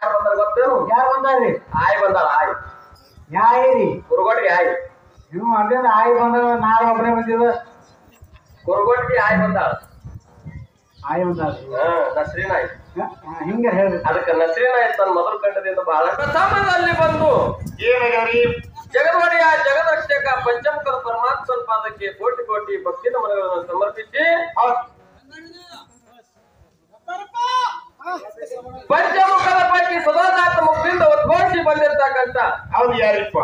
ಯಾರು ಬಂದಾರ ಗೊತ್ತೇನು? ಯಾರು ಬಂದಾರ್ರಿ? ಆಯ್ ಬಂದಾಳ. ಆಯ್ ಯಾಯಿರಿ ಕುರುಗೋಟಿಗೆ ಆಯ್. ನೀವು ಅದೇ ಆಯ್ ಬಂದ ನಾಳೆ ಒಬ್ಬನೇ ಬಂದಿವ. ಕುರುಗೋಟಿಗೆ ಆಯ್ ಬಂದಾಳ. ಆಯ್ ಬಂದಾರ್ರಿ. ನಸ್ರೀನ್ ಆಯ್. ಹಿಂಗ ಹೇಳ್ರಿ. ಅದಕ್ಕೆ ನಸ್ರೀನ್ ಆಯ್ ತನ್ನ ಮೊದಲು ಕಂಡದಿಂದ ಬಹಳ ಪ್ರಥಮದಲ್ಲಿ ಬಂದು ಏನಾಗ್ಯಾವ್ರಿ? ಜಗದೊಡೆಯ ಜಗದಕ್ಷಕ ಪಂಚಮುಖದ ಪರಮಾತ್ಮನ ಪಾದಕ್ಕೆ ಕೋಟಿ ಕೋಟಿ ಭಕ್ತಿ ನಮನಗಳನ್ನು ಸಮರ್ಪಿಸಿ ಪಂಚಮುಖದ ಪೈಕಿ ಸದಾನಾಥ ಮುಖದಿಂದ ಉದ್ಘೋಷಿ ಬಂದಿರ್ತಕ್ಕಂಥ ಅವ್ರು ಯಾರಿಪ್ಪ?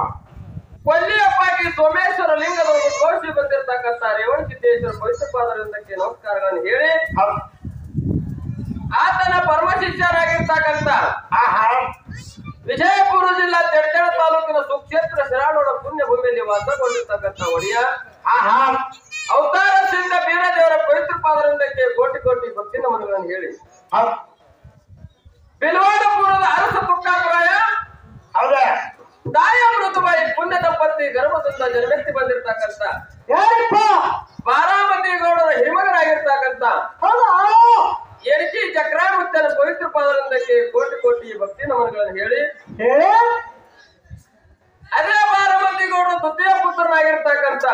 ಕೊಲ್ಲಿಯ ಪಾಕಿ ಸೋಮೇಶ್ವರ ಲಿಂಗದ ಉದ್ಘೋಷಿ ಬಂದಿರ್ತಕ್ಕಂಥ ರೇವಣಸಿದ್ದೇಶ್ವರ ಪವಿತ್ರ ಪಾದರಿಂದಕ್ಕೆ ನಮಸ್ಕಾರಗಳನ್ನು ಹೇಳಿ ಆತನ ಪರಮ ಶಿಷ್ಯರಾಗಿರ್ತಕ್ಕಂಥ ವಿಜಯಪುರ ಜಿಲ್ಲಾ ತೆಡ್ತೇಳ ತಾಲೂಕಿನ ಸುಕ್ಷೇತ್ರ ಶಿರಾಳೋಡ ಪುಣ್ಯ ಭೂಮಿಯಲ್ಲಿ ವಾಸಗೊಂಡಿರ್ತಕ್ಕಂಥ ಒಡೆಯ ಅವತಾರ ಸಿದ್ಧ ಬೀರದೇವರ ಪವಿತ್ರ ಪಾದರಿಂದಕ್ಕೆ ಕೋಟಿ ಕೋಟಿ ಭಕ್ತಿ ನಮನಗಳನ್ನು ಹೇಳಿ ಬಿಲ್ವಾಡಪುರದ ಅರಸ ತುಕ್ಕಾಪುರಾಯ ಹೌದ ತಾಯ ಮೃತುಬಾಯಿ ಪುಣ್ಯ ದಂಪತಿ ಗರ್ಭದಿಂದ ಜನ್ಮೆತ್ತಿ ಬಂದಿರ್ತಕ್ಕಂಥ ಯಾರಿಪ್ಪ? ಬಾರಾಮತಿ ಗೌಡರ ಹಿರಿಮಗರಾಗಿರ್ತಕ್ಕಂಥ ಎಣಿಕೆ ಚಕ್ರಾಮುತ್ತನ ಪವಿತ್ರ ಪಾದರಿಂದಕ್ಕೆ ಕೋಟಿ ಕೋಟಿ ಭಕ್ತಿ ನಮನಗಳನ್ನು ಹೇಳಿ ಅದೇ ಬಾರಾಮತಿ ಗೌಡರ ದ್ವಿತೀಯ ಪುತ್ರನಾಗಿರ್ತಕ್ಕಂಥ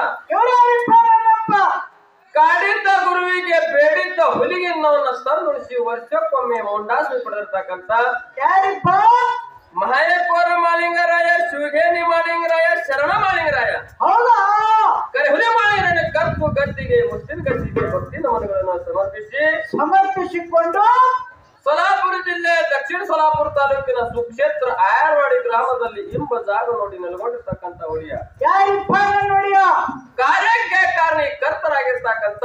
ಕಾಡಿದ್ದ ಗುರುವಿಗೆ ಬೇಡಿದ್ದ ಹುಲಿಗೆನ್ನವನ್ನ ತಂದುಳಿಸಿ ವರ್ಷಕ್ಕೊಮ್ಮೆ ಮುಂಡಾಸು ಪಡೆದಿರ್ತಕ್ಕಂಥ ಯಾರಿಪ್ಪ? ಮಹಾಯಕೋರ ಮಾಲಿಂಗರಾಯ, ಶಿವಗೇನಿ ಮಾಲಿಂಗರಾಯ, ಶರಣ ಮಾಲಿಂಗರಾಯ, ಹೌದಾ? ಕರೆ ಹುಲಿ ಮಾಲಿಂಗರಾಯ ಕಪ್ಪು ಗದ್ದಿಗೆ ಮುಸ್ಲಿಂ ಗದ್ದಿಗೆ ಭಕ್ತಿ ನಮನಗಳನ್ನು ಸಮರ್ಪಿಸಿಕೊಂಡು ಸೊಲಾಪುರ ಜಿಲ್ಲೆ ದಕ್ಷಿಣ ಸೊಲಾಪುರ ತಾಲೂಕಿನ ಸುಕ್ಷೇತ್ರ ಆಯರ್ವಾಡಿ ಗ್ರಾಮದಲ್ಲಿ ಇಂಬ ಜಾಗ ನೋಡಿ ನೆಲೆಗೊಂಡಿರ್ತಕ್ಕಂಥ ಒಡೆಯ ಯಾರಿಪ್ಪ? ನೋಡಿಯ ಕಾರ್ಯಕ್ಕೆ ಕಾರಣೀಕರ್ತರಾಗಿರ್ತಕ್ಕಂಥ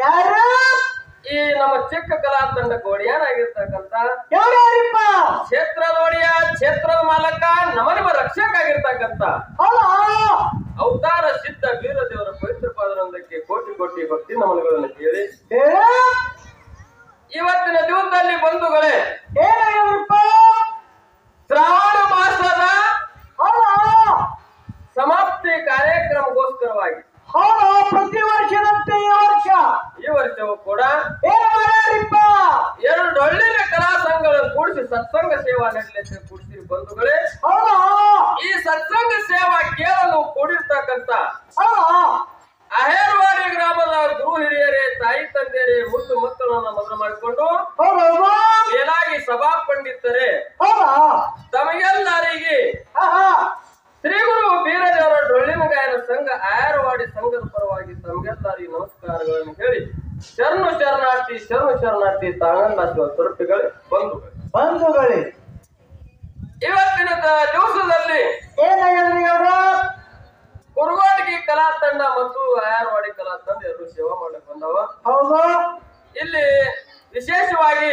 ಯಾರು? ಈ ನಮ್ಮ ಚಿಕ್ಕ ಕಲಾ ತಂಡಕ್ಕೆ ಒಡೆಯನಾಗಿರ್ತಕ್ಕಂಥ ಯಾರಿಪ್ಪ? ಕ್ಷೇತ್ರದ ಒಡೆಯ, ಕ್ಷೇತ್ರದ ಮಾಲಕ, ನಮ್ಮ ರಕ್ಷಕ ಆಗಿರ್ತಕ್ಕಂಥ ಅವತಾರ ಸಿದ್ಧ ಬೀರದೇವರ ಪವಿತ್ರ ಪಾದರೊಂದಕ್ಕೆ ಕೋಟಿ ಕೋಟಿ ಭಕ್ತಿ ನಮನಗಳನ್ನು ಕೇಳಿ ಇವತ್ತಿನ ದಿವಸದಲ್ಲಿ ಬಂಧುಗಳೇ ಏನಾಗಿಪ್ಪ? ಶ್ರಾವಣ ಮಾಸದ ಸಮಾಪ್ತಿ ಕಾರ್ಯಕ್ರಮಗೋಸ್ಕರವಾಗಿ ಪ್ರತಿ ವರ್ಷದಂತೆ ಈ ವರ್ಷವೂ ಕೂಡ ಏನ್ ಮಾಡ್ಯಾರಿಪ್ಪ? 2 ಡೊಳ್ಳಿನ ಕಲಾ ಸಂಘಗಳನ್ನು ಕೂಡಿಸಿ ಸತ್ಸಂಗ ಸೇವಾ ನಡೆಯಲಿಕ್ಕೆ ಕೂಡಿಸಿರಿ ಬಂಧುಗಳೇ. ಈ ಸತ್ಸಂಗ ಸೇವಾ ಕೇಳಲು ಕೂಡಿರ್ತಕ್ಕಂಥ ಅಹೇರ್ವಾಡಿ ಗ್ರಾಮದ ಗುರು ಹಿರಿಯರೇ, ತಾಯಿ ತಂದೆಯರೇ, ಮುದ್ದು ಮಕ್ಕಳನ್ನ ಮೊದಲು ಮಾಡಿಕೊಂಡು ಮೇಲಾಗಿ ಸಭಾ ಪಂಡಿತರೇ ತಮಗೆಲ್ಲರಿಗೆ ಶ್ರೀ ಗುರು ಬೀರದೇವರ ಡೊಳ್ಳಿನ ಗಾಯನ ಸಂಘ ಆಯರ್ವಾಡಿ ಸಂಘದ ಪರವಾಗಿ ತಮಗೆಲ್ಲರಿಗೆ ನಮಸ್ಕಾರಗಳನ್ನು ಹೇಳಿ ಶರಣು ಶರಣಾರ್ಥಿ ಶರಣು ಶರಣಾರ್ಥಿ ತಾವೆಲ್ಲ ಸ್ವರೂಪಿಗಳೇ ಬಂಧುಗಳೇ ಇವತ್ತಿನ ದಿವಸದಲ್ಲಿ ಏನಾಗ್ಯದ್ರಿ ಅವ್ರ? ಕುರುಗೋಟಿಗೆ ಕಲಾ ತಂಡ ಮತ್ತು ಆಯರ್ವಾಡಿ ಕಲಾ ತಂಡ ಎರಡು ಸೇವಾ ಮಾಡಕ್ ಬಂದವ. ಹೌದು. ಇಲ್ಲಿ ವಿಶೇಷವಾಗಿ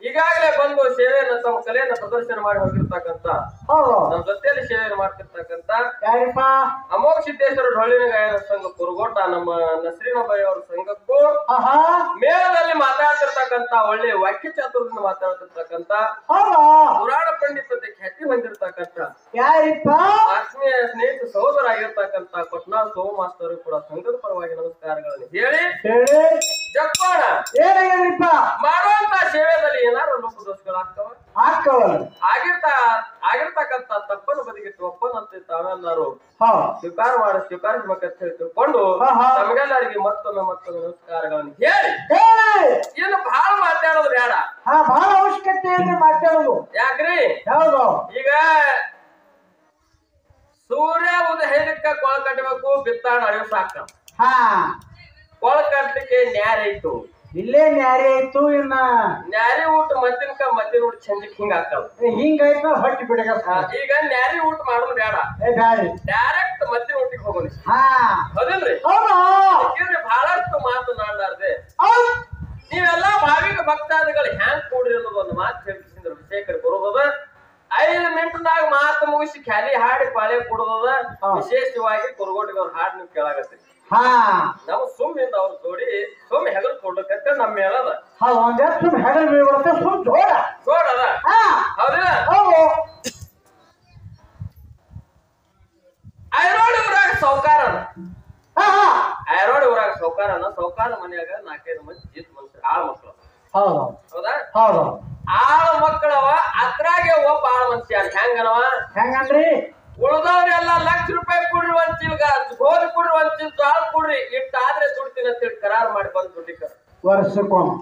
ಈಗಾಗಲೇ ಬಂದು ಸೇವೆಯನ್ನು ತಮ್ಮ ಕಲೆಯನ್ನು ಪ್ರದರ್ಶನ ಮಾಡಿ ಹೋಗಿರ್ತಕ್ಕಂಥ ನಮ್ಮ ಜೊತೆಯಲ್ಲಿ ಸೇವೆಯನ್ನು ಮಾಡ್ತಿರ್ತಕ್ಕಂಥ ಯಾರಿಪ್ಪ? ಅಮೋಘ ಸಿದ್ದೇಶ್ವರ ಡೊಳ್ಳಿನ ಗಾಯನ ಸಂಘ ಕುರುಗೋಟ ನಮ್ಮ ನಸ್ರೀನಬಾಯಿ ಅವರ ಸಂಘಕ್ಕೂ ಮೇಳದಲ್ಲಿ ಮಾತಾಡ್ತಿರ್ತಕ್ಕಂಥ ಒಳ್ಳೆ ವಾಕ್ಯ ಚಾತುರ್ಯದಿಂದ ಮಾತಾಡ್ತಿರ್ತಕ್ಕಂಥ ಪುರಾಣ ಪಂಡಿತತೆ ಖ್ಯಾತಿ ಹೊಂದಿರತಕ್ಕಂಥ ಯಾರಿಪ್ಪ? ಆತ್ಮೀಯ ಸ್ನೇಹಿತ ಸಹೋದರ ಆಗಿರ್ತಕ್ಕಂಥ ಕೊಟ್ನಾ ಸೋಮ ಮಾಸ್ತರು ಕೂಡ ಸಂಘದ ಪರವಾಗಿ ನಮಸ್ಕಾರಗಳನ್ನು ಹೇಳಿ ಜಗ್ಗೋಣ. ಏನಾಗ್ಯದ್ರಿಪ್ಪ? ಮಾಡುವಂತ ಸೇವೆಯಲ್ಲಿ ಏನಾದ್ರು ಲೋಪದೋಷಗಳಾಗ್ತವ ಆಗಿರ್ತಕ್ಕಂಥ ತಪ್ಪನ್ನು ಬದಿಗಿಟ್ಟು ಒಪ್ಪನಂತೆ ತಾವೆಲ್ಲರೂ ಸ್ವೀಕರಿಸಬೇಕಂತ ಹೇಳಿ ತಿಳ್ಕೊಂಡು ತಮಗೆಲ್ಲರಿಗೆ ಮತ್ತೊಮ್ಮೆ ನಮಸ್ಕಾರಗಳನ್ನು ಹೇಳಿ ಇನ್ನು ಬಹಳ ಮಾತಾಡೋದು ಬೇಡ. ಬಹಳ ಅವಶ್ಯಕತೆ ಇದೆ ಮಾತಾಡೋದು. ಯಾಕ್ರಿ? ಹೌದು. ಈಗ ಸೂರ್ಯ ಉದಯಕ್ಕ ಕೊಳ ಕಟ್ಟಬೇಕು, ಬಿತ್ತಾಣ ಅರಿವು ಸಾಕ. ಕೊಳ ಕಟ್ಟಲಿಕ್ಕೆ ನ್ಯಾರ ಐತು, ಇಲ್ಲೇ ನ್ಯಾರಿ ಆಯ್ತು. ಇನ್ನ ನ್ಯಾರಿ ಊಟ ಮಧ್ಯಾಹ್ನ ಊಟ ಚಂದಕ್ ಹಿಂಗ ಆಗ್ತಾವ. ಹಿಂಗಾಯ್ತು ಹೊಟ್ಟಿ ಬಿಡಗ. ಈಗ ನ್ಯಾರಿ ಊಟ ಮಾಡೋದು ಬೇಡ, ಡೈರೆಕ್ಟ್ ಮಧ್ಯಾಹ್ನ ಊಟಕ್ಕೆ ಹೋಗೋಣ. ಹೌದಿಲ್ರಿ? ಬಹಳಷ್ಟು ಮಾತನಾಡಲಾರ್ದೆ ನೀವೆಲ್ಲಾ ಭಾವಿಕ ಭಕ್ತಾದಿಗಳು ಹ್ಯಾಂಗ್ ಕೂಡ್ರಿ ಅನ್ನೋದು ಒಂದು ಮಾತು ಹೇಳ್ಕಿಸಿದ್ರ ವಿಷಯಕರಿಗೆ ಬರೋದದ. 5 ಮಿನಿಟ್ನಾಗ ಮಾತು ಮುಗಿಸಿ ಖಾಲಿ ಹಾಡಿ ಪಾಳೆ ಕೊಡೋದದ. ವಿಶೇಷವಾಗಿ ಕುರುಗೋಟಿಗೆ ಅವ್ರ ಹಾಡು ನೀವು ಕೇಳಾಗತ್ತೀರಿ. ನಾವು ಸುಮ್ಮಿಂದ ಅವ್ರ ಜೋಡಿ ಸುಮ್ಮನೆ ಹೆಗಲ್ ಕೊಡ್ಲಿಕ್ಕೆ ನಮ್ಮ ಮೇಳದ ಜೋಡದ. ಹೌದಿಲ್ಲ? ಐರೋಡಿ ಊರಾಗ ಸೌಕಾರನ ಸೌಕಾರ ಮನ್ಯಾಗ 4-5 ಮಂದಿ ಜಿತ್ ಮನುಷ್ಯರು ಆಳ್ ಮಕ್ಕಳು. ಹೌದಾ? ಆಳ ಮಕ್ಕಳವ ಹೆಂಗಂದ್ರಿ ಉಳ್ದವ್ರೆಲ್ಲ ಲಕ್ಷ ರೂಪಾಯಿ ಕೊಡ್ರಿ ಒಂದ್ ಚೀಲ್ಗ ಗೋಧಿ ಕೊಡ್ರಿ ಒಂದ್ ಚೀಲ ಜೋಳ ಕೊಡ್ರಿ ಇಟ್ಟಾದ್ರೆ ದುಡ್ತೀನಿ ಅಂತೇಳಿ ಕರಾರ್ ಮಾಡಿ ಬಂದ್ ದುಡ್ಡಿಕ ವರ್ಷಕ್ಕೊಮ್ಮೆ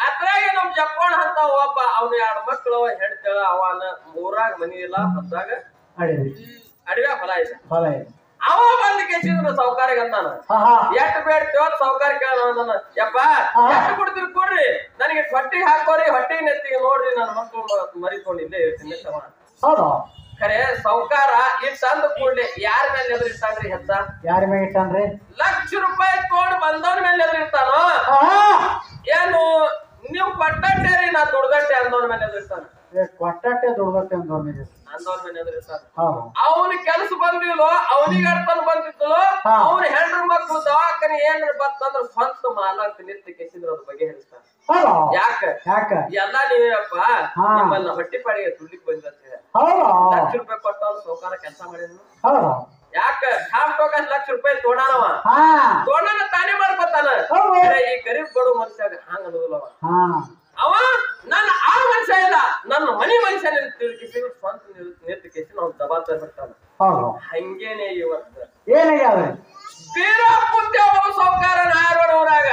ಅದ್ರಾಗ ನಮ್ ಜಪ್ಪಾಣ ಅಂತ ಒಬ್ಬ ಅವ್ನ 2 ಮಕ್ಳು ಹೆಣ್ತೇಳ ಅವನ ಮೂರಾಗ ಮನಿ ಇಲ್ಲ ಹೊತ್ತಾಗ ಅಡಿವೆ ಹೊಲ ಇದೆ ಅವ ಬಂದ್ ಕೇಸಿದ್ರ ಸೌಕಾರಿಗೆ ಅಂತಾನ ಎಷ್ಟ್ ಬೇಡ್ತೇವ ಸೌಕಾರ ಕೇಳ ಯಪ್ಪ ಎಷ್ಟ್ ಕೊಡ್ತೀರಿ ಕೊಡ್ರಿ ನನಗೆ ಹೊಟ್ಟಿಗೆ ಹಾಕೋರಿ ಹೊಟ್ಟಿಗೆ ನೆತ್ತಿಗೆ ನೋಡ್ರಿ ನನ್ನ ಮಕ್ಳು ಮರಿಕೊಂಡಿದ್ದೆ ಹೇಳ್ತೀನಿ ಖರೆ ಸೌಕಾರ ಇಟ್ ತಂದ ಕೂಡ್ಲೆ ಯಾರ ಮೇಲೆ ಎದುರು ಇರ್ತಾನ್ರಿ ಹೆತ್ತ ಯಾರ ಮೇಲೆ ಇಟ್ಟಾನ್ರಿ ಲಕ್ಷ ರೂಪಾಯಿ ತಗೊಂಡ್ ಬಂದವನ ಮೇಲೆ ಎದುರು ಇರ್ತಾನೋ ಏನು ನೀವು ಕೊಟ್ಟಟ್ಟೇರಿ ನಾ ದುಡ್ದಟ್ಟೆ ಅಂದವನ ಮೇಲೆ ಎದುರು ಇರ್ತಾನ ಕೊಟ್ಟಟ್ಟೆ ದುಡ್ದಟ್ಟೆ ಅಂದವ್ರ ಮೇಲೆ ಎದುರು ಇರ್ತಾನ ಅವನ ಕೆಲಸ ಬಂದಿಲ್ಲೋ ಅವನಿಗೆ ಅರ್ಥನ ಬಂದಿತ್ತಲೋ ಅವ್ನ ಹೆಣ್ರ ಮಕ್ಳು ದವಾಖಾನೆ ಏನ್ರ ಬಂತಂದ್ರ ಸ್ವಂತ ಮಾಲಾಕ್ ನಿತ್ಯ ಕೆಸಿದ್ರ ಅದ್ರ ಬಗ್ಗೆ ಹೇಳ್ತಾನ ಯಾಕ ಎಲ್ಲಾ ನೀವಪ್ಪ ನಿಮ್ಮನ್ನ ಹೊಟ್ಟಿ ಪಾಡಿಗೆ ದುಡ್ಡಿಗೆ ಬಂದಂತ ಲಕ್ಷ ರೂಪಾಯಿ ಕೊಟ್ಟವ್ರು ಸೌಕಾರ ಕೆಲಸ ಮಾಡಿದ್ರು ಯಾಕ ಲಕ್ಷ ರೂಪಾಯಿ ತೋಡಾನವ ತೋಡನ ತಾನೇ ಮಾಡ್ಕೊತಾನ ಈ ಗರೀಬ್ ಬಡ ಮನುಷ್ಯಾಗ ಹಂಗ ಅನ್ನೋದಿಲ್ಲವ ಅವ ನನ್ನ ಆ ಮನುಷ್ಯ ಇಲ್ಲ ನನ್ನ ಮನಿ ಮನುಷ್ಯ ತಿಳ್ಕಿಸಿ ಸ್ವಂತ ನಿಂತಕಿಸಿ ನಾವು ಜವಾಬ್ದಾರಿ ಬರ್ತಾನ ಹಂಗೇನೆ ಇವತ್ತು ಏನಾಗ್ಯಾವ ಬೀರಪ್ಪುಂತೆ ಸೌಕಾರ ನಾಯರವರಾಗ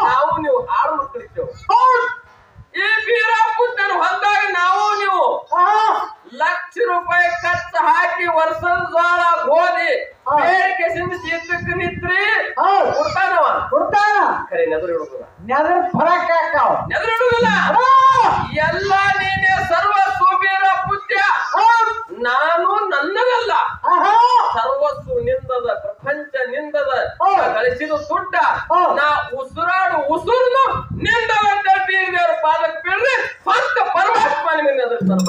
ನಾವು ನೀವು ಹಾಳು ಮಕ್ಕಳಿದ್ದೇವೆ ಈ ಬೀರಪ್ಪುಂತೆ ಹೊಂದಾಗ ನಾವು ನೀವು ಲಕ್ಷ ರೂಪಾಯಿ ಖರ್ಚು ಹಾಕಿ ವರ್ಷದ ಜೋಳ ಗೋಧಿ ಬೇಡಿಕೆ ಚಿತ್ತಕ್ಕೆ ನಿತ್ರಿ ಕೊಡ್ತಾನ ಖರೆ ನೆದರು ಇಡುದಿಲ್ಲ ಎಲ್ಲ ನೀನೆ ಸರ್ವಸ್ವ ಬೀರಪ್ಪುತ್ಯ ನಾನು ನನ್ನದಲ್ಲ ಸರ್ವಸ್ವ ನಿಂದದ ಪ್ರಪಂಚ ನಿಂದದ ಗಳಿಸಿದ ದುಡ್ಡ ನಾ ಉಸಿರಾಡು ಉಸುರ್ನು ನಿಂದವಂತ ಬೀರದೇವ್ರ ಪಾದಕ್ಕೆ ಬೀಳ್ರಿ ಸ್ವಂತ ಪರಮಾತ್ಮ ನಿಮಗೆ ಎದುರ್ತಾನ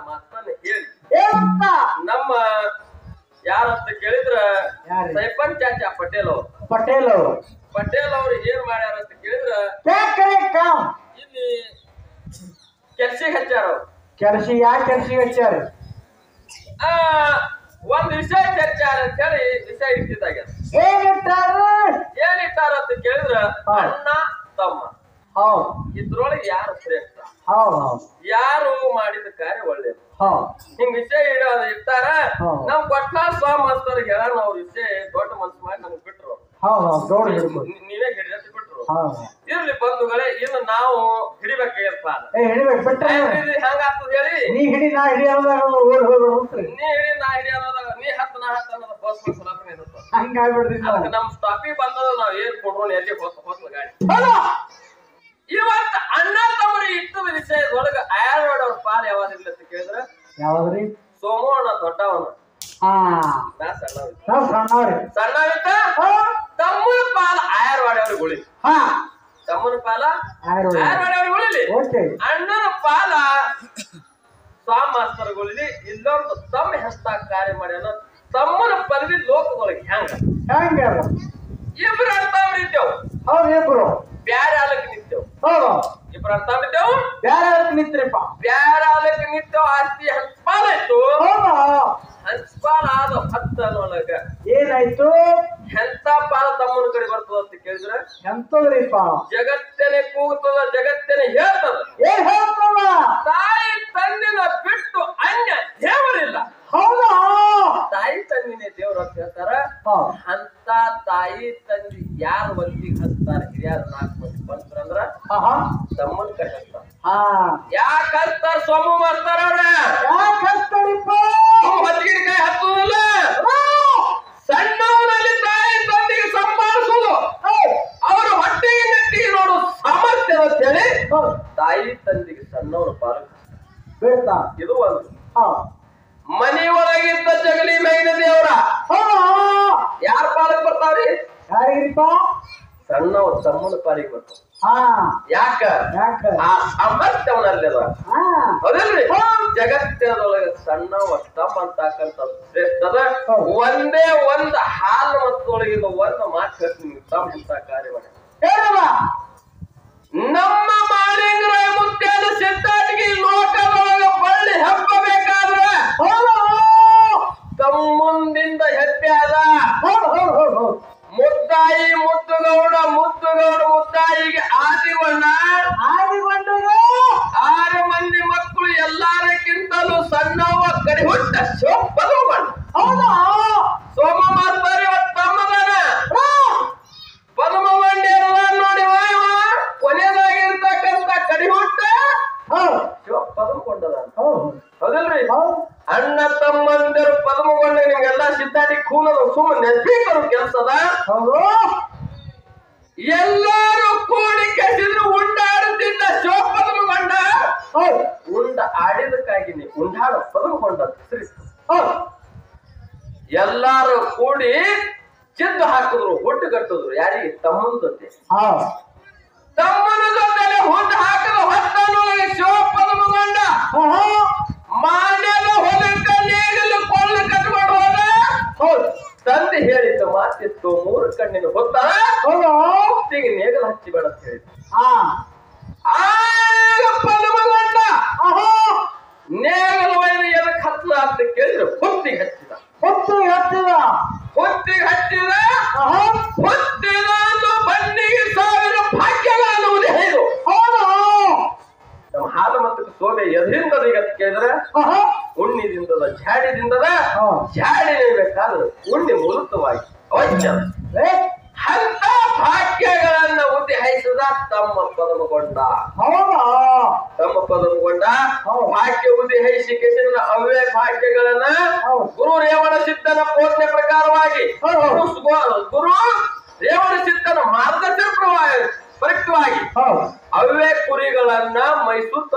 ಮಾತನ್ನ ಹೇಳಿ ನಮ್ಮ ಯಾರಂತ ಕೇಳಿದ್ರ ಸೈಪನ್ ಚಾಚಾ ಪಟೇಲ್ ಅವ್ರು ಏನ್ ಮಾಡ್ಯಾರ ಅಂತ ಕೇಳಿದ್ರ ಇಲ್ಲಿ ಕೆಲ್ಸಿಗೆ ಹಚ್ಚಾರ ಒಂದ್ ವಿಷಯ ಚರ್ಚೆ ಅಂತ ಹೇಳಿ ವಿಷಯ ಇಟ್ಟಿದ್ದಾಗ ಏನಿಟ್ಟಾರ ಅಂತ ಕೇಳಿದ್ರ ಅಣ್ಣ ತಮ್ಮ ಇದ್ರೊಳಗೆ ಯಾರು ಶ್ರೇಷ್ಠ ಯಾರು ಮಾಡಿದ ಕಾರ್ಯ ಒಳ್ಳೇದು ಹಿಂಗ್ ವಿಷಯ ಇರ್ತಾರ ನಮ್ ಕೊಟ್ನಾ ಸ್ವಾಮಸ್ತರ್ ಹೇಳಾರ ಅವ್ರ ವಿಷಯ ದೊಡ್ಡ ಮನ್ಸು ಮಾಡಿ ನಮ್ಗೆ ಬಿಟ್ರು ನೀವೇ ಹಿಡಿದ ಬಿಟ್ರು ಇರ್ಲಿ ಬಂಧುಗಳೇ ಇನ್ನು ನಾವು ಹಿಡಿಬೇಕಪ್ಪ ಹಂಗಾಗ್ತದ ಹೇಳಿ ನೀ ಹಿಡಿ ನಾ ಹಿಡಿ ಅನ್ನೋದಾಗ ನೀ ಹತ್ತು ನಾ ಹತ್ತು ಅನ್ನೋದ ಬಸ್ ಇರುತ್ತೆ ನಮ್ ಸ್ಟಾಪಿಗೆ ಬಂದದ ನಾವ್ ಏನ್ ಕೊಡ್ರೋಣ ಎಲ್ಲಿ ಹೊಸ ಗಾಡಿ ಇವತ್ತು ಅಣ್ಣ ತಮ್ಮರು ಇಟ್ಟದ ವಿಷಯದೊಳಗ ಆಯರ್ವಾಡ್ ಅವ್ರ ಪಾಲ್ ಯಾವಾಗ ಇರ್ಲಿ ಅಂತ ಕೇಳಿದ್ರ ಯಾವಾದ್ರಿ ಸೋಮಣ್ಣ ದೊಡ್ಡವನ ಸಣ್ಣವಿತ್ತ ತಮ್ಮನ ಪಾಲ ಆಯರ್ವಾಡಿ ಅವ್ರಿಗೆ ಉಳಿಲಿ ತಮ್ಮನ ಪಾಲ ಆಯರ್ವಾಡಿ ಅವ್ರಿಗೆ ಉಳಿಲಿ ಅಣ್ಣನ ಪಾಲ ಸ್ವಾಮಾಸ್ತರ್ಗೆ ಉಳಿಲಿ ಇಲ್ಲೊಂದು ತಮ್ಮ ಹೆಸ್ತ ಕಾರ್ಯ ಮಾಡ್ಯಾನ ತಮ್ಮನ ಪದವಿ ಲೋಕದೊಳಗೆ ಹೆಂಗ ಇಬ್ರು ಅರ್ಥ ಇದ್ದೇವು ಬ್ಯಾರೆ ಆಲಕ್ಕೆ ನಿಂತೇವು ಇಬ್ರು ಅರ್ಥ ಬಿದ್ದೇವು ಬ್ಯಾರೆ ಆಲಕ್ಕೆ ನಿಂತೇವು ಆಸ್ತಿ ಹಂಚ್ಪಾಲ ಆಯ್ತು ಹಂಚ್ಪಾಲ ಆದ ಹತ್ತನೊಳಗ ಏನಾಯ್ತು ಎಂತ ಪಾಲ ತಮ್ಮನ ಕಡೆ ಬರ್ತದ ಅಂತ ಕೇಳಿದ್ರ ಎಂತದ್ರಿಪ್ಪ ಜಗತ್ತೇನೆ ಕೂಗ್ತದ ಜಗತ್ತೇನೆ ಹೇಳ್ತದ ಏನ್ ಹೇಳ್ತದ ತಾಯಿ ತಂದಿನ ಬಿಟ್ಟು ಅನ್ಯ ದೇವರಿಲ್ಲ ತಾಯಿ ತಂದಿನೇ ದೇವ್ರ ಅಂತ ಹೇಳ್ತಾರ ಅಂತ ತಾಯಿ ತಂದಿ ಯಾರ ಒಂದಿಗೆ ಹಚ್ತಾರ ಹಿರಿಯಾರ 4 ಮಂದಿ ಬಂದ್ರಂದ್ರ ತಮ್ಮನ ಕಡೆ ಹಚ್ತಾರ ಯಾಕೆ ಹಚ್ತಾರ ಸೋಮು ಮಾಡ್ತಾರ ಅವ್ರ ಯಾಕೆ ಹಚ್ತಾರಿಪ್ಪ ಹೊತ್ತಿಗೆ ಹತ್ತುದಿಲ್ಲ ಸಣ್ಣವನಲ್ಲಿ ತಾಯಿ ತಂದಿಗೆ ಸಂಪಾದಿಸುದು ಅವರ ಹೊಟ್ಟೆಗೆ ನೆಟ್ಟಿಗೆ ನೋಡು ಸಾಮರ್ಥ್ಯ ಅಂತ ಹೇಳಿ ತಾಯಿ ತಂದಿಗೆ ಸಣ್ಣವರ ಪಾಲಕ ಬೇಡ್ತಾ ಇದು ಒಂದು ಮನಿ ಒಳಗಿದ್ದ ಜಗಲಿ ಮೇಗಿನ ದೇವರ ಯಾರ ಪಾಲಕ್ ಬರ್ತಾವ್ರಿ ಯಾರಿಗಿರಿಪ್ಪ ಸಣ್ಣವ ತಮ್ಮನ ಪಾಲಿಗೆ ಬರ್ತಾವ ಯಾಕ ಆ ಸಾಮರ್ಥ್ಯವನಲ್ಲಿ ಹೌದಲ್ರಿ ಜಗತ್ತಿನೊಳಗ ಸಣ್ಣವ ತಮ್ಮ ಅಂತಕ್ಕಂಥ ಶ್ರೇಷ್ಠದ ಒಂದೇ ಒಂದು ಹಾಲು ಮತ್ತೊಳಗಿಂದ ಒಂದು ಮಾತು ಹೇಳ್ತೀನಿ ತಮ್ಮ ಅಂತ ಕಾರ್ಯ ನಮ್ಮ ಮಾಳಿಂಗರಾಯ ಮುತ್ಯಾದ ಸಿದ್ಧಾಟಿಗೆ ಲೋಕದೊಳಗ ಬಳ್ಳಿ ಹಬ್ಬಬೇಕಾದ್ರೆ ತಮ್ಮುಂದಿಂದ ಹೆಪ್ಪೆ ಅದ ಮುದ್ದಾಯಿ ಮುದ್ದುಗೌಡ ಮುದ್ದಾಯಿಗೆ ಆದಿಗೊಂಡ 6 ಮಂದಿ ಸುಮ್ಮನೆ ನೆನಪಿಕರು ಕೆಲಸದ ಹೌದು ಎಲ್ಲರೂ ಕೂಡಿ ಕೆಸಿದ್ರು ಉಂಡಾಡುತ್ತಿದ್ದ ಶಿವಪದಮಗೊಂಡ ಹೌದು ಉಂಡ ಆಡಿದಕ್ಕಾಗಿ ನೀ ಉಂಡಾಡ ಪದಮಗೊಂಡ ಹೆಸರಿತ್ತು. ಹೌದು ಎಲ್ಲಾರು ಕೂಡಿ ಚಿದ್ದು ಹಾಕಿದ್ರು ಹುಟ್ಟು ಕಟ್ಟಿದ್ರು ಯಾರಿಗೆ ತಮ್ಮನ ಜೊತೆ ಹೌದು ತಮ್ಮನ ಜೊತೆ ಹುಟ್ಟು ಹಾಕಿದ ಹೊತ್ತನೊಳಗೆ ಶಿವಪದಮಗೊಂಡ ಮಾನ್ಯದ ಹೊಲಕ್ಕ ನೇಗಲು ಕೊಳ್ಳ ಕಟ್ಕೊಂಡು ಹೋದ. ಹೌದು ತಂದೆ ಹೇಳಿದ್ದು ಮಾತಿತ್ತು 3 ಕಣ್ಣಿನ ಹೊತ್ತ ಹೊತ್ತಿಗೆ ನೇಗಲು ಹಚ್ಚಿಬೇಡ ಅಂತ ಹೇಳಿದ್ದು. ಆಗ ಪದಮಗೊಂಡ ನೇಗಲು ವೈನ ಎದಕ್ಕೆ ಹತ್ತಲ ಅಂತ ಕೇಳಿದ್ರೆ ಹೊತ್ತಿಗೆ ಹಚ್ಚಿದ. ಹೊತ್ತಿಗೆ ಹಚ್ಚಿದ ಬನ್ನಿಗೆ 1000 ಭಾಗ್ಯಗಳನ್ನುವುದು ಹೇಳು. ನಮ್ಮ ಹಾಲು ಮತ್ತು ಸೋಬೆ ಎದರಿಂದ ಈಗ ಕೇಳಿದ್ರೆ ಉಣ್ಣಿದಿಂದದ ಝಾಡಿದಿಂದದ ಝಾಡಿ ಬೇಕಾದ್ರೆ ಉಣ್ಣಿ ಮೂಲತವಾಗಿ ಅವಶ್ಯ ಅಂತ ಭಾಗ್ಯಗಳನ್ನ ಉದಿಹರಿಸಿದ ತಮ್ಮ ಪದಮಗೊಂಡ. ಭಾಗ್ಯ ಉದಿಹರಿಸಿ ಕೆಸಿನ ಅವೇ ಭಾಗ್ಯಗಳನ್ನ ಗುರು ರೇವಣ ಸಿದ್ಧನ ಬೋಧನೆ ಪ್ರಕಾರವಾಗಿ ಗುರು ರೇವಣ ಸಿದ್ಧನ ಮಾರ್ಗದರ್ಶನವಾಗಿ ಅವೇ ಕುರಿಗಳನ್ನ ಮೈಸುತ್ತ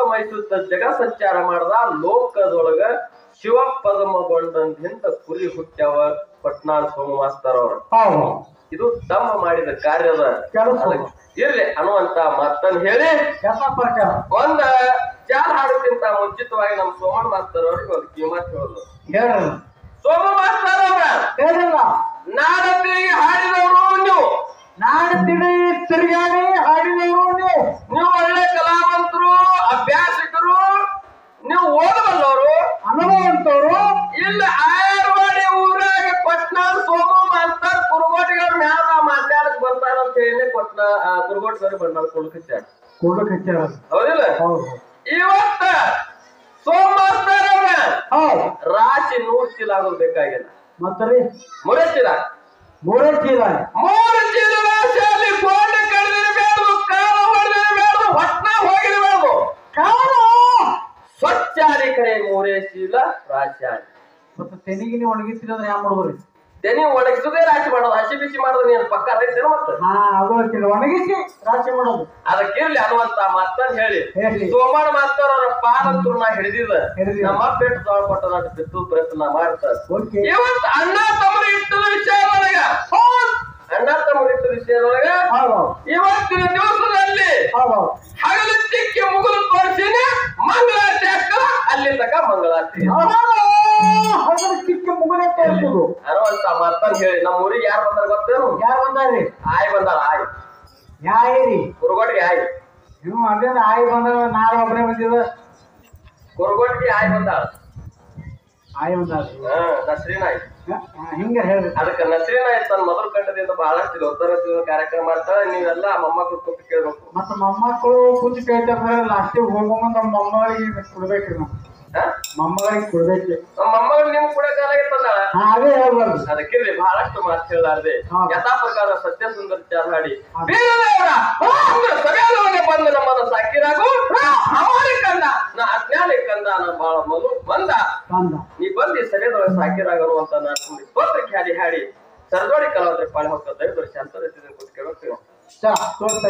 ಜಗ ಸಂಚಾರ ಮಾಡದ ಲೋಕದೊಳಗ ಶಿವ ಪದಮಗೊಂಡಂತ ಕುರಿ ಹುಟ್ಟ್ಯಾವ ಪಟ್ನಾಳ್ ಸೋಮ ಮಾಸ್ತರ್ ಅವರು. ಇದು ತಮ್ಮ ಮಾಡಿದ ಕಾರ್ಯದ ಇರ್ಲಿ ಅನ್ನುವಂತ ಮಾತನ್ನ ಹೇಳಿ ಒಂದ ಜಾಲ ಹಾಡೋಕ್ಕಿಂತ ಮುಂಚಿತವಾಗಿ ನಮ್ಮ ಸೋಮಣ್ಣ ಮಾಸ್ತರ್ ಅವ್ರಿಗೆ ಒಂದು ಕಿಮ್ಮತ್ ಹೇಳೋದು. ಸೋಮ ಮಾಸ್ತರ್ ಅವ್ರ ನಾಡತಿಗೆ ಹಾಡಿದವರು ನೀವು, ನಾಡು ತಿರುಗಾಡಿ ಹಾಡಿದವರು ನೀವು ಒಳ್ಳೆ ಕಲಾವಂತರು, ಅಭ್ಯಾಸಕರು, ನೀವು ಓದಬಲ್ಲವರು, ಅನುಭವಂತವರು. ಇಲ್ಲ ಆಯರ್ವಾಡಿ ಊರಾಗ ಪಟ್ನಾಳ್ ಸೋಮ ಮಾಸ್ತರ್ ಕುರುಗೋಟಿಗವ್ರ ಮ್ಯಾಲ ಮಾತಾಡಕ್ ಬರ್ತಾರಂತ ಹೇಳಿ ಕುರುಗೋಟಿಗವ್ರಿಗೆ ಬಂದಾಳ ಕೂಡಕ್ ಹಚ್ಚಾರ. ಹೌದಿಲ್ಲ? ಇವತ್ತ ಸೋಮ ಮಾಸ್ತರ್ ಅವ್ರ ರಾಶಿ 100 ಚೀಲ ಆಗೋದು ಬೇಕಾಗಿಲ್ಲ. ಮತ್ತರಿ 3 ಚೀಲ 3 ಚೀಲ 3 ಚೀಲ ರಾಶಿಯಲ್ಲಿ ಗೋಲ್ಡ್ ಕಳೆದಿರಬೇಕು, ಕಾಲ ಹೊಡೆದಿರಬೇಕು, ಹೊಟ್ಟ ಹೋಗಿರಬೇಕು. ಸ್ವಚ್ಛಾರಿ ಕಡೆ 3 ಚೀಲ ರಾಶಿ ಆಡಿ. ಮತ್ತೆ ತೆನಿಗೆ ನೀವು ಒಣಗಿಸಿದ್ರೆ ಯಾವ ಮಾಡುದ್ರಿ? ತೆನಿ ಒಣಗಿಸುದೇ ರಾಶಿ ಮಾಡೋದು, ಹಸಿ ಬಿಸಿ ಮಾಡೋದು ನೀನು ಪಕ್ಕ ರೈತೇನ ಮತ್ತೆ ಅದು ಒಣಗಿಸಿ ರಾಶಿ ಮಾಡೋದು. ಅದಕ್ಕಿರ್ಲಿ ಅನ್ನುವಂತ ಮಾತನ್ನ ಹೇಳಿ ಸೋಮಣ್ಣ ಮಾಸ್ತರ್ ಅವರ ಪಾಲಂತರು ನಾ ಹಿಡಿದಿದ್ದ ನಮ್ಮ ಪೇಟ್ ಕೊಟ್ಟ ಬಿತ್ತು ಪ್ರಯತ್ನ ಮಾಡ್ತಾರೆ. ಇವತ್ತು ಅಣ್ಣ ತಮ್ಮರು ಇಟ್ಟದ ವಿಷಯದೊಳಗ ಇವತ್ತಿನ ದಿವಸದಲ್ಲಿ ಹಗಲು ಚಿಕ್ಕಿ ಮುಗುಲು ತೋರಿಸಿನ ಮಂಗಳಾರತಿ ಹಾಕ ಅಲ್ಲಿ ತಕ ಮಂಗಳಾರತಿ ಚಿಕ್ಕ ಮುಗುಲೆ ತೋರಿಸುದು ಅನ್ನುವಂತ ಮಾತನ್ನ ಹೇಳಿ ನಮ್ಮ ಊರಿಗೆ ಯಾರು ಬಂದಾರ ಗೊತ್ತೇನು? ಯಾರು ಬಂದಾರ್ರಿ? ಆಯ್ ಬಂದಾರ. ಆಯ್ ಯಾರಿ ಕುರುಗೋಟಿಗೆ ಆಯ್ ನೀವು ಅದೇ ಆಯ್ ಬಂದ ನಾಳೆ ಒಬ್ಬನೇ ಬಂದಿದ ಕುರುಗೋಟಿಗೆ ಆಯ್ ಬಂದಾಳ. ಆಯ್ ಬಂದಾರ ನಸ್ರೀನಾಯ್ ಹಿಂಗ ಹೇಳ್ರಿ. ಅದಕ್ಕೆ ನಸ್ರೀನಾಯ್ ತನ್ನ ಮೊದಲು ಕಂಡದಿಂದ ಬಹಳಷ್ಟು ಉತ್ತರ ಕಾರ್ಯಕ್ರಮ ಮಾಡ್ತಾಳೆ. ನೀವೆಲ್ಲ ಮೊಮ್ಮಕ್ಕಳು ಕೂತು ಕೇಳ್ಬೇಕು. ಮತ್ತ ಮೊಮ್ಮಕ್ಕಳು ಕೂತು ಕೇಳ್ತಾರೆ. ಲಾಸ್ಟಿಗೆ ಹೋಗ್ಬಂದ್ ನಮ್ಮ ಮೊಮ್ಮಗಳಿಗೆ ಕೊಡ್ಬೇಕ್ರಿ. ನಾವು ಮೊಮ್ಮಗಳಿಗೆ ಕೊಡ್ಬೇಕು. ಮೊಮ್ಮಗಳು ನಿಮ್ ಕೂಡ ಕಾಲಾಗೆ ತಂದಾಳ. ಅದೇ ಹೇಳ್ಬಾರ್ದು. ಅದಕ್ಕಿರ್ಲಿ ಬಹಳಷ್ಟು ಮಾತು ಹೇಳಾರ್ದೆ ಯಥಾ ಪ್ರಕಾರ ಸತ್ಯ ಸುಂದರ ಚಾರ ಹಾಡಿ ಸಭೆಯೊಳಗೆ ಬಂದು ನಮ್ಮನ್ನ ಸಾಕಿರಾಗು ಅಮಾರಿ ಕಂದ ನಾ ಅಜ್ಞಾನಿ ಕಂದ ನಾ ಬಾಳ ಮಲು ಬಂದ ನೀ ಬಂದು ಈ ಸಭೆಯೊಳಗೆ ಸಾಕಿರಾಗರು ಅಂತ ನಾನು ಸ್ತೋತ್ರಕ್ಕೆ ಹಾಡಿ ಹಾಡಿ ಸರ್ದೋಡಿ ಕಲಾವಂತರಿಗೆ ಪಾಳೆ ಹೋಗ್ತಾ ದಯವಿಟ್ಟು ಶಾಂತ ಕೂತ್ಕೊಳ್ಬೇಕು. ತೋರ್ತಾ